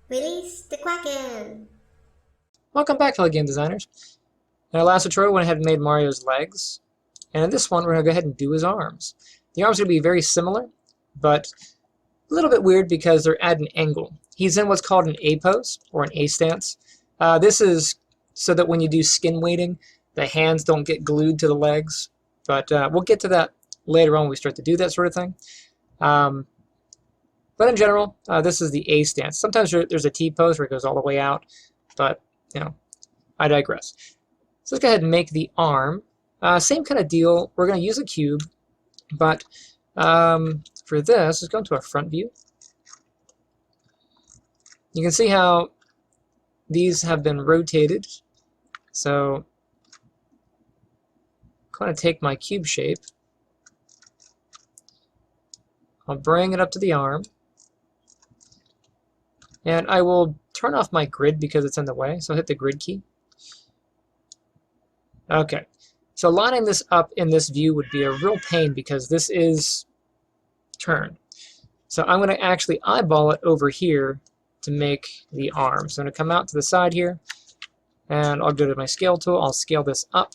Release the Kraken! Welcome back, fellow game designers. In our last tutorial, we went ahead and made Mario's legs. And in this one, we're going to go ahead and do his arms. The arms are going to be very similar, but a little bit weird because they're at an angle. He's in what's called an A pose, or an A stance. This is so that when you do skin weighting, the hands don't get glued to the legs. But we'll get to that later on when we start to do that sort of thing. But in general, this is the A stance. Sometimes there's a T pose where it goes all the way out, but I digress. So let's go ahead and make the arm. Same kind of deal. We're going to use a cube, but for this, let's go into our front view. You can see how these have been rotated. So I'm going to take my cube shape. I'll bring it up to the arm. And I will turn off my grid because it's in the way, so I'll hit the grid key. Okay, so lining this up in this view would be a real pain because this is turned. So I'm going to actually eyeball it over here to make the arm. So I'm going to come out to the side here, and I'll go to my scale tool. I'll scale this up.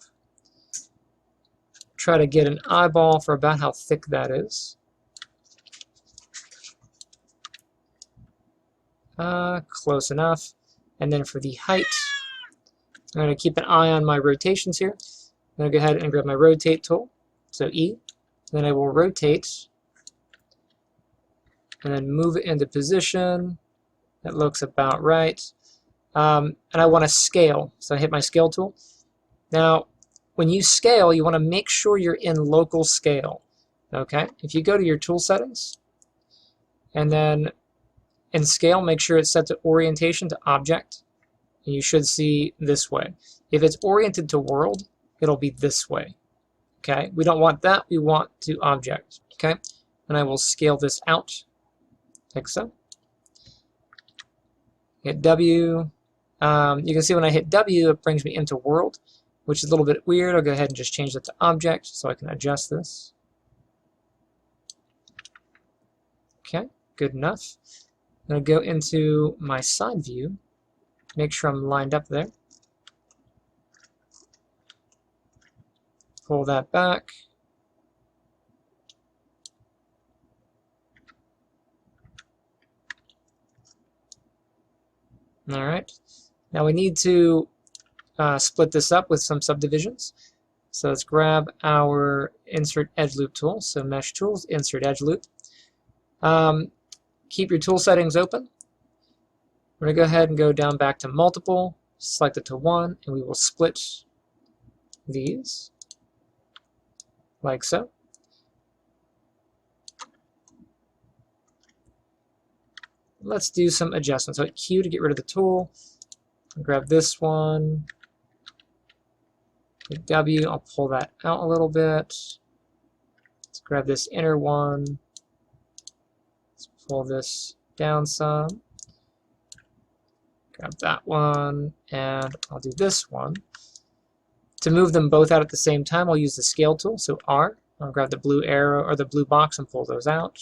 Try to get an eyeball for about how thick that is. Close enough. And then for the height, I'm going to keep an eye on my rotations here. I'm going to go ahead and grab my rotate tool, so E. Then I will rotate and then move it into position. That looks about right. And I want to scale, so I hit my scale tool. Now, when you scale, you want to make sure you're in local scale. Okay? If you go to your tool settings, and then in scale, make sure it's set to orientation to object. And you should see this way. If it's oriented to world, it'll be this way. Okay, we don't want that. We want to object. Okay, and I will scale this out like so. Hit W. You can see when I hit W, it brings me into world, which is a little bit weird. I'll go ahead and just change that to object so I can adjust this. Okay, good enough. I'm going to go into my side view. Make sure I'm lined up there. Pull that back. All right. Now we need to split this up with some subdivisions. So let's grab our Insert Edge Loop tool. So Mesh Tools, Insert Edge Loop. Keep your tool settings open. We're going to go ahead and go down back to multiple, select it to 1, and we will split these like so. Let's do some adjustments. So hit Q to get rid of the tool. Grab this one. Hit W, I'll pull that out a little bit. Let's grab this inner one. Let's pull this down some. Grab that one, and I'll do this one. To move them both out at the same time, I'll use the scale tool, so R. I'll grab the blue arrow or the blue box and pull those out.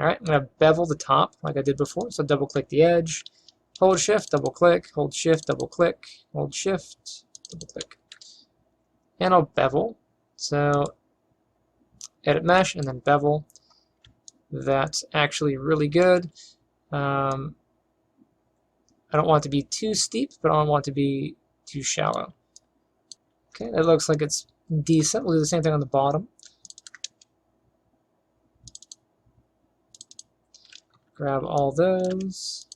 Alright, I'm going to bevel the top like I did before, so double click the edge, hold shift, double click, hold shift, double click, hold shift, double click. And I'll bevel. So edit mesh and then bevel. That's actually really good. I don't want it to be too steep, but I don't want it to be too shallow. Okay, that looks like it's decent. We'll do the same thing on the bottom. Grab all those.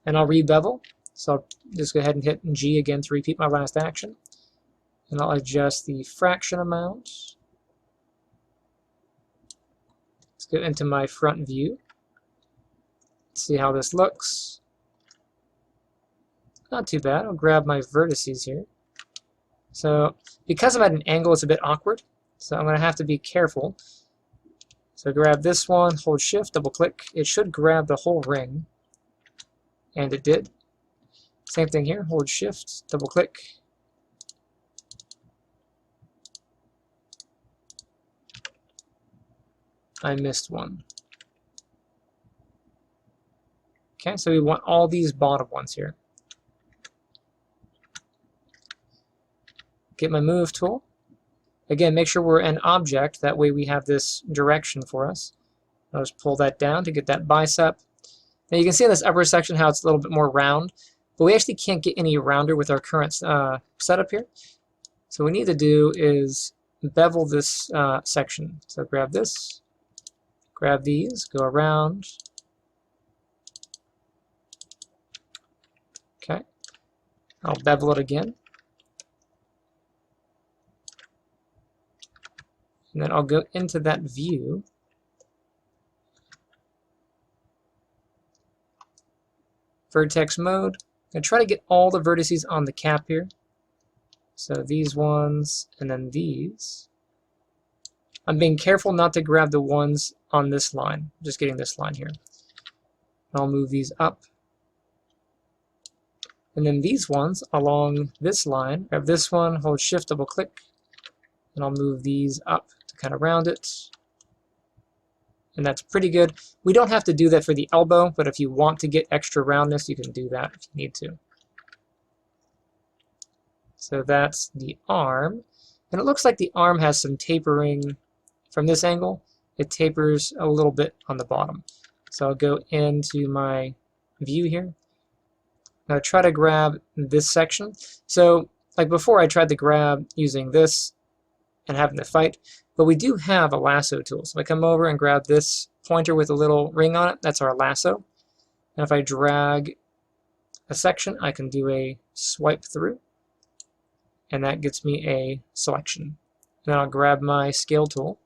And I'll re-bevel. So I'll just go ahead and hit G again to repeat my last action. And I'll adjust the fraction amount. Let's go into my front view. See how this looks. Not too bad. I'll grab my vertices here. So because I'm at an angle, it's a bit awkward. So I'm going to have to be careful. So grab this one, hold shift, double click. It should grab the whole ring. And it did. Same thing here, hold shift, double click. I missed one. Okay, so we want all these bottom ones here. Get my move tool. Again, make sure we're an object. That way we have this direction for us. I'll just pull that down to get that bicep. Now you can see in this upper section how it's a little bit more round, but we actually can't get any rounder with our current setup here. So what we need to do is bevel this section. So grab this, grab these, go around. Okay, I'll bevel it again. And then I'll go into that view. Vertex mode. I'm going to try to get all the vertices on the cap here. So these ones, and then these. I'm being careful not to grab the ones on this line. I'm just getting this line here. I'll move these up. And then these ones along this line, grab this one, hold shift, double click, and I'll move these up to kind of round it. And that's pretty good. We don't have to do that for the elbow, but if you want to get extra roundness, you can do that if you need to. So that's the arm. And it looks like the arm has some tapering from this angle. It tapers a little bit on the bottom. So I'll go into my view here. Now try to grab this section. So like before, I tried to grab using this and having to fight, but we do have a lasso tool. So I come over and grab this pointer with a little ring on it. That's our lasso. And if I drag a section, I can do a swipe through, and that gets me a selection. Then I'll grab my scale tool.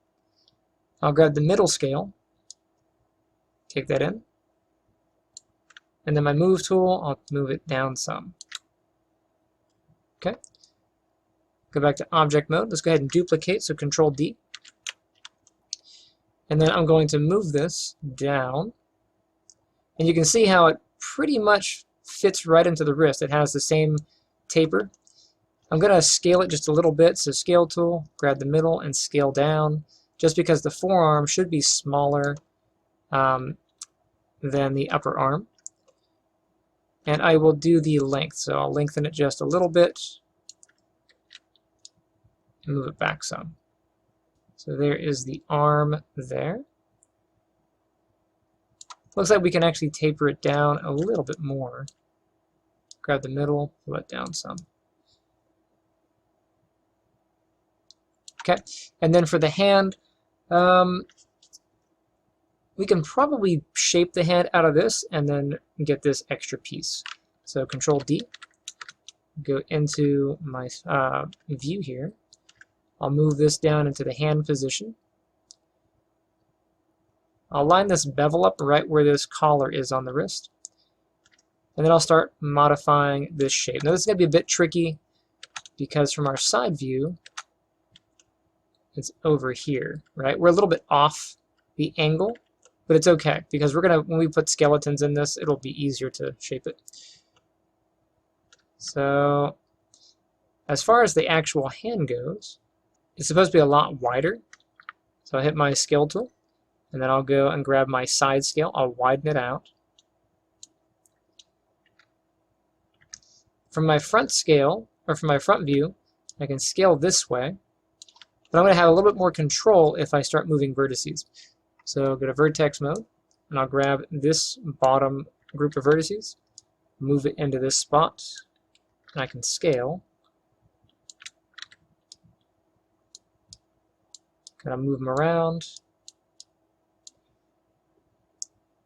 I'll grab the middle scale, take that in, and then my move tool, I'll move it down some. Okay. Go back to object mode. Let's go ahead and duplicate, so Control D. And then I'm going to move this down. And you can see how it pretty much fits right into the wrist. It has the same taper. I'm going to scale it just a little bit. So Scale tool, grab the middle and scale down, just because the forearm should be smaller than the upper arm. And I will do the length. So I'll lengthen it just a little bit and move it back some. So there is the arm there. Looks like we can actually taper it down a little bit more. Grab the middle, pull it down some. Okay, and then for the hand, we can probably shape the hand out of this and then get this extra piece. So Control D, go into my view here. I'll move this down into the hand position. I'll line this bevel up right where this collar is on the wrist. And then I'll start modifying this shape. Now this is going to be a bit tricky because from our side view, it's over here, right? We're a little bit off the angle, but it's okay because we're gonna, when we put skeletons in this, it'll be easier to shape it. So as far as the actual hand goes, it's supposed to be a lot wider. So I'll hit my scale tool, and then I'll go and grab my side scale. I'll widen it out. From my front scale, or from my front view, I can scale this way, but I'm going to have a little bit more control if I start moving vertices. So go to vertex mode, and I'll grab this bottom group of vertices, move it into this spot, and I can scale. Kind of move them around.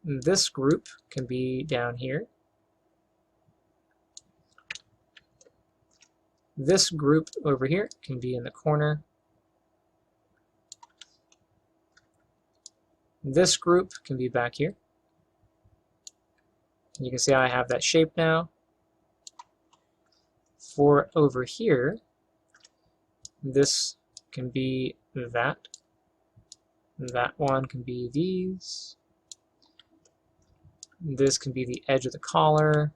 And this group can be down here. This group over here can be in the corner. This group can be back here. You can see how I have that shape now. For over here, this can be that. That one can be these. This can be the edge of the collar.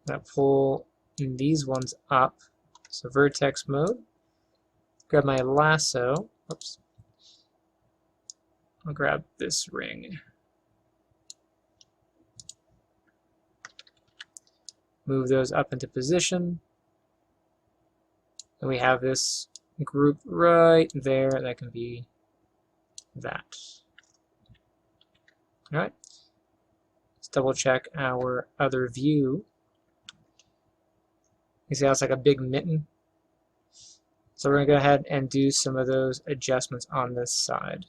Now pull these ones up. So vertex mode. Grab my lasso. Oops. I'll grab this ring. Move those up into position. And we have this group right there. That can be that. All right. Let's double check our other view. You see how it's like a big mitten? So we're going to go ahead and do some of those adjustments on this side.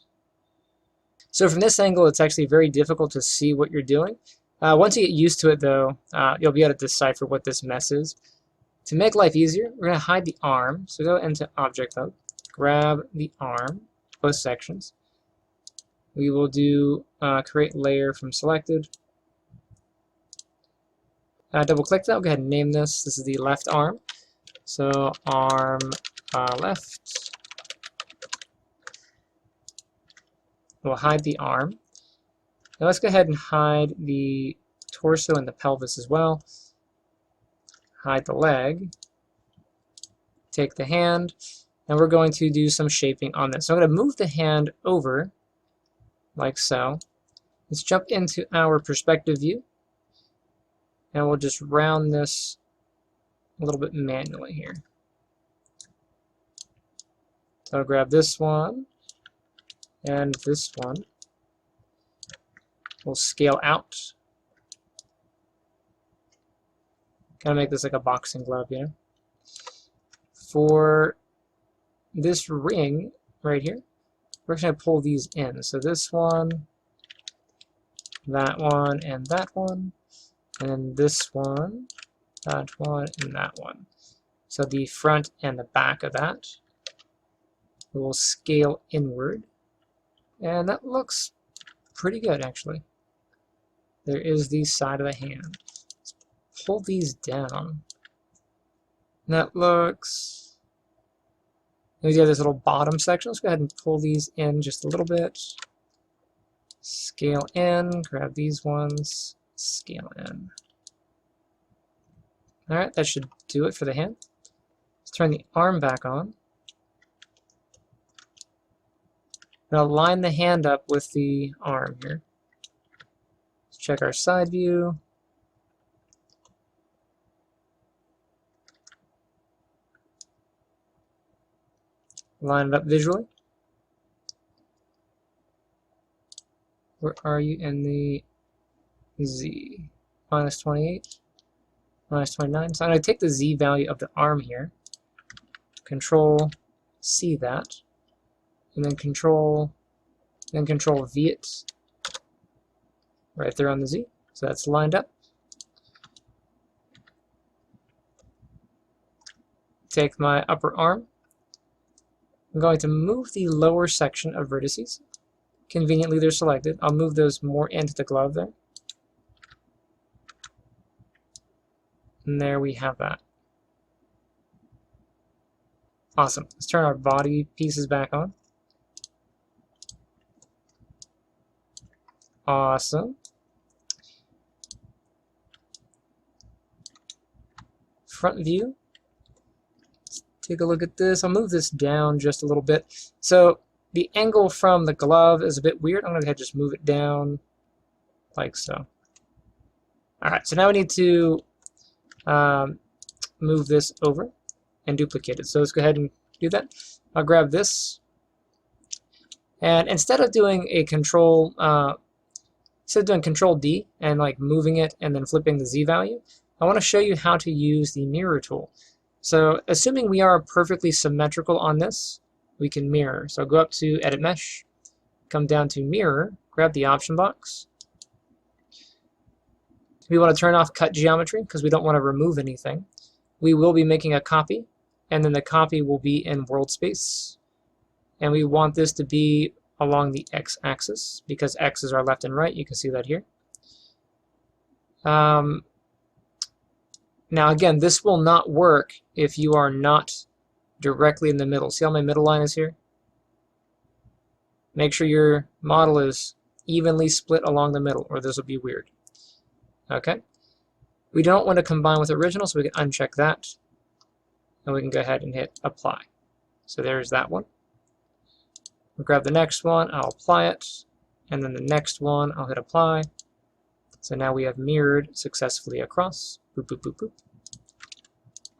So from this angle, it's actually very difficult to see what you're doing. Once you get used to it, though, you'll be able to decipher what this mess is. To make life easier, we're going to hide the arm. So go into Object Hub, grab the arm, both sections. We will do Create Layer from Selected. Double click that. We'll go ahead and name this. This is the left arm. So arm left. We'll hide the arm. Now let's go ahead and hide the torso and the pelvis as well. Hide the leg. Take the hand, and we're going to do some shaping on this. So I'm going to move the hand over, like so. Let's jump into our perspective view, and we'll just round this a little bit manually here. So I'll grab this one and this one. We'll scale out. Kind of make this like a boxing glove, you know. For this ring right here, we're just going to pull these in. So this one, that one, and that one. And then this one, that one, and that one. So the front and the back of that will scale inward. And that looks pretty good, actually. There is the side of the hand. Let's pull these down. And that looks... We have this little bottom section. Let's go ahead and pull these in just a little bit. Scale in, grab these ones, scale in. Alright, that should do it for the hand. Let's turn the arm back on. Now line the hand up with the arm here. Let's check our side view. Line it up visually. Where are you in the Z? Minus 28, minus 29. So I'm going to take the Z value of the arm here, Control C that, and then Control V it right there on the Z. So that's lined up. Take my upper arm. I'm going to move the lower section of vertices. Conveniently, they're selected. I'll move those more into the glove there. And there we have that. Awesome. Let's turn our body pieces back on. Awesome. Front view. Let's take a look at this. I'll move this down just a little bit. So the angle from the glove is a bit weird. I'm going to go ahead and just move it down like so. Alright, so now we need to move this over and duplicate it. So let's go ahead and do that. I'll grab this, and instead of doing a Control D and like moving it and then flipping the Z value, I want to show you how to use the mirror tool. So assuming we are perfectly symmetrical on this, we can mirror. So go up to Edit Mesh, come down to Mirror, grab the option box. We want to turn off Cut Geometry because we don't want to remove anything. We will be making a copy, and then the copy will be in World Space. And we want this to be along the X-axis because X is our left and right. You can see that here. Now again, this will not work if you are not directly in the middle. See how my middle line is here? Make sure your model is evenly split along the middle, or this will be weird. Okay? We don't want to combine with original, so we can uncheck that. And we can go ahead and hit Apply. So there's that one. We'll grab the next one, I'll apply it. And then the next one, I'll hit Apply. So now we have mirrored successfully across. Boop, boop, boop, boop.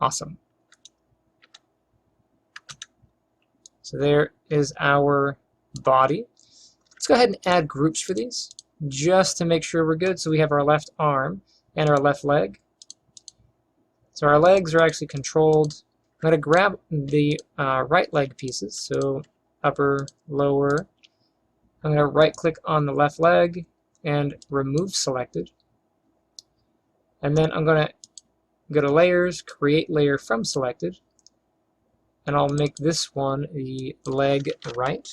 Awesome. So there is our body. Let's go ahead and add groups for these just to make sure we're good. So we have our left arm and our left leg. So our legs are actually controlled. I'm going to grab the right leg pieces. So upper, lower. I'm going to right click on the left leg and remove selected. And then I'm going to go to layers, create layer from selected. And I'll make this one the leg right.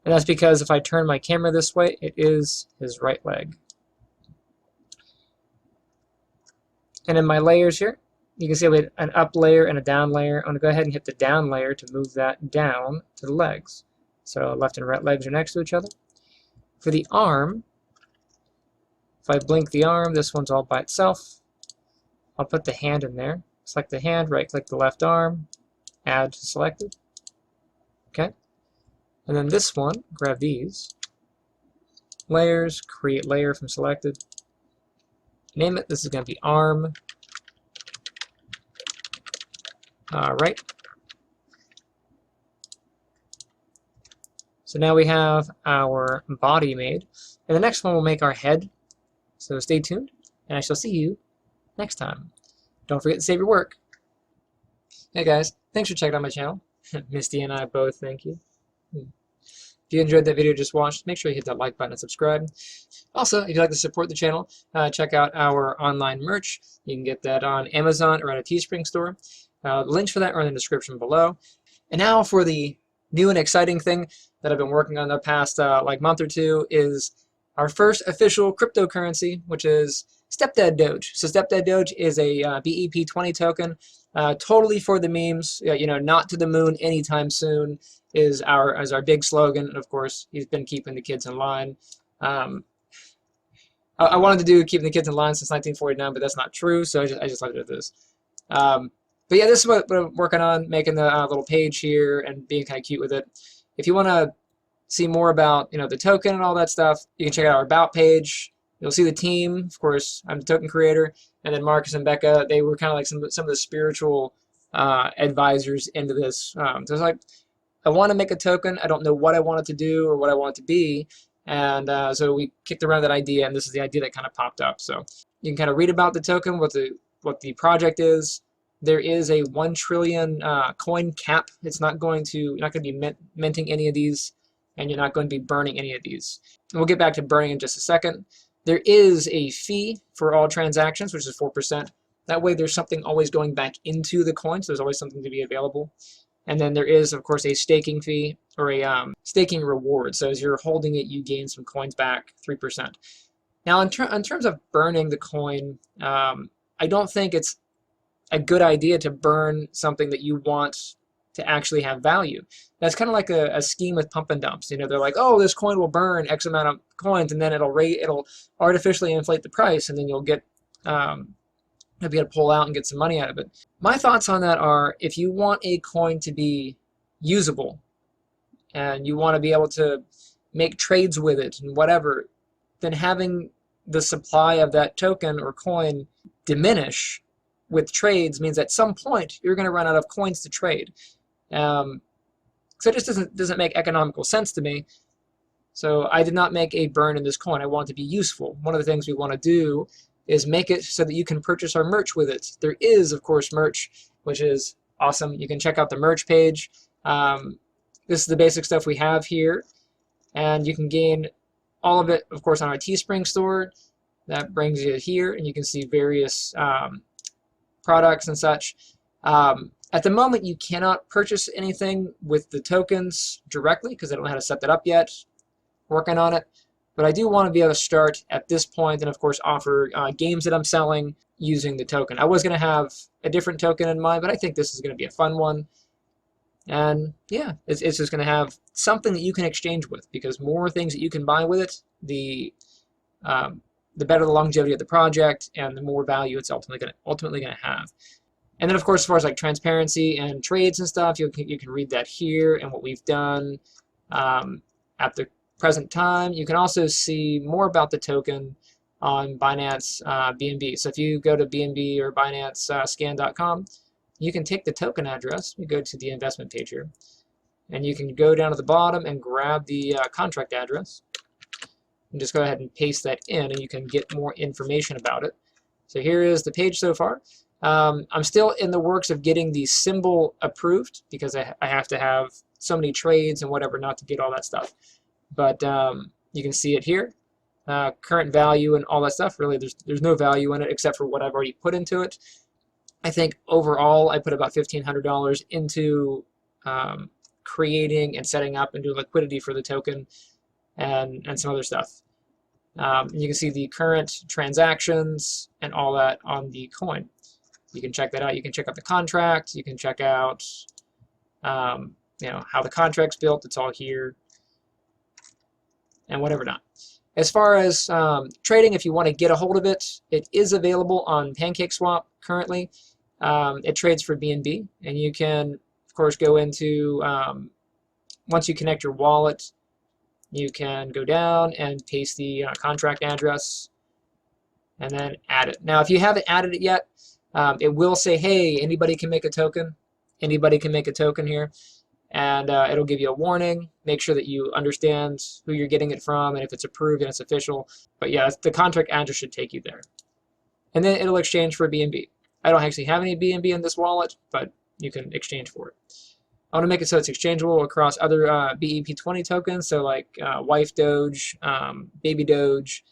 And that's because if I turn my camera this way, it is his right leg. And in my layers here, you can see we have an up layer and a down layer. I'm going to go ahead and hit the down layer to move that down to the legs. So left and right legs are next to each other. For the arm, if I blink the arm, this one's all by itself. I'll put the hand in there. Select the hand, right-click the left arm, add to selected. Okay. And then this one, grab these. Layers, create layer from selected. Name it. This is going to be arm. Right. So now we have our body made. And the next one will make our head. So stay tuned, and I shall see you next time. Don't forget to save your work. Hey guys, thanks for checking out my channel. Misty and I both thank you. If you enjoyed that video you just watched, make sure you hit that like button and subscribe. Also, if you'd like to support the channel, check out our online merch. You can get that on Amazon or at a Teespring store. The links for that are in the description below. And now for the new and exciting thing that I've been working on the past month or two is our first official cryptocurrency, which is Stepdad Doge. So Stepdad Doge is a BEP20 token, totally for the memes. You know, not to the moon anytime soon is our big slogan. And of course, he's been keeping the kids in line. I wanted to do keeping the kids in line since 1949, but that's not true. So I just left it at this. But yeah, this is what I'm working on, making the little page here and being kind of cute with it. If you want to see more about the token and all that stuff, you can check out our About page. You'll see the team. Of course, I'm the token creator, and then Marcus and Becca, they were kind of like some of the spiritual advisors into this. So I was like, I want to make a token. I don't know what I want it to do or what I want it to be, and so we kicked around that idea, and this is the idea that kind of popped up. So you can kind of read about the token, what the project is. There is a 1 trillion coin cap. It's not going to you're not going to be minting any of these, and you're not going to be burning any of these. And we'll get back to burning in just a second. There is a fee for all transactions, which is 4%. That way there's something always going back into the coin, so there's always something to be available. And then there is, of course, a staking fee or a staking reward. So as you're holding it, you gain some coins back, 3%. Now, in terms of burning the coin, I don't think it's a good idea to burn something that you want to actually have value. That's kind of like a scheme with pump and dumps. They're like, oh, this coin will burn X amount of coins, and then it'll artificially inflate the price, and then you'll get you'll be able to pull out and get some money out of it. My thoughts on that are, if you want a coin to be usable, and you want to be able to make trades with it and whatever, then having the supply of that token or coin diminish with trades means at some point you're going to run out of coins to trade. So it just doesn't make economical sense to me. So I did not make a burn in this coin. I want it to be useful. One of the things we want to do is make it so that you can purchase our merch with it. There is, of course, merch, which is awesome. You can check out the merch page. This is the basic stuff we have here. And you can gain all of it, of course, on our Teespring store. That brings you here, and you can see various products and such. At the moment, you cannot purchase anything with the tokens directly because I don't know how to set that up yet. Working on it. But I do want to be able to start at this point and, of course, offer games that I'm selling using the token. I was going to have a different token in mind, but I think this is going to be a fun one. And yeah, it's just going to have something that you can exchange with, because more things that you can buy with it, the better the longevity of the project and the more value it's ultimately going to have. And then, of course, as far as like transparency and trades and stuff, you can read that here and what we've done at the present time. You can also see more about the token on Binance BNB. So if you go to BNB or Binance scan.com, you can take the token address. You go to the investment page here, and you can go down to the bottom and grab the contract address and just go ahead and paste that in, and you can get more information about it. So here is the page so far. I'm still in the works of getting the symbol approved because I have to have so many trades and whatever not to get all that stuff. But you can see it here. Current value and all that stuff. Really, there's no value in it except for what I've already put into it. I think overall I put about $1,500 into creating and setting up and doing liquidity for the token and some other stuff. You can see the current transactions and all that on the coin. You can check that out. You can check out the contract. You can check out how the contract's built. It's all here and whatever not. As far as trading, if you want to get a hold of it, it is available on PancakeSwap currently. It trades for BNB, and you can, of course, go into, once you connect your wallet, you can go down and paste the contract address and then add it. Now, if you haven't added it yet, it will say, hey, anybody can make a token. Anybody can make a token here. And it'll give you a warning. Make sure that you understand who you're getting it from and if it's approved and it's official. But yeah, the contract address should take you there. And then it'll exchange for BNB. I don't actually have any BNB in this wallet, but you can exchange for it. I want to make it so it's exchangeable across other BEP20 tokens, so like Wife Doge, Baby Doge.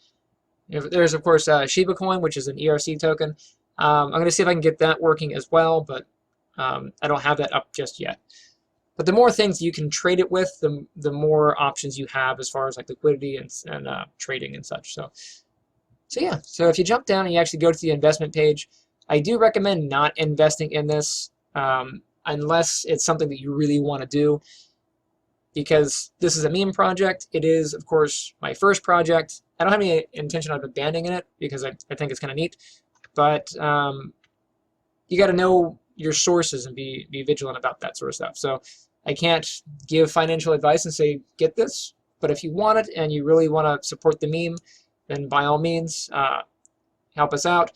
There's, of course, Shiba Coin, which is an ERC token. I'm going to see if I can get that working as well, but I don't have that up just yet. But the more things you can trade it with, the more options you have as far as like liquidity and trading and such. So yeah, so if you jump down and you actually go to the investment page, I do recommend not investing in this unless it's something that you really want to do, because this is a meme project. It is, of course, my first project. I don't have any intention of abandoning it because I think it's kind of neat, but you got to know your sources and be vigilant about that sort of stuff. So I can't give financial advice and say, get this, but if you want it and you really want to support the meme, then by all means, help us out.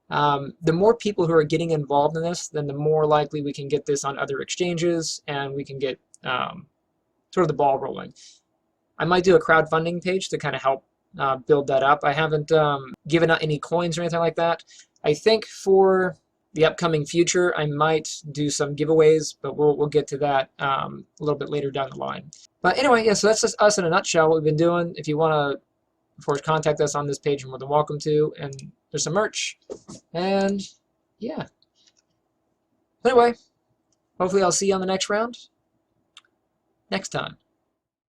The more people who are getting involved in this, then the more likely we can get this on other exchanges and we can get sort of the ball rolling. I might do a crowdfunding page to kind of help build that up. I haven't given out any coins or anything like that. I think for the upcoming future, I might do some giveaways, but we'll get to that a little bit later down the line. But anyway, yeah, so that's just us in a nutshell, what we've been doing. If you want to, of course, contact us on this page, you're more than welcome to. And there's some merch. And yeah. Anyway, hopefully I'll see you on the next round next time.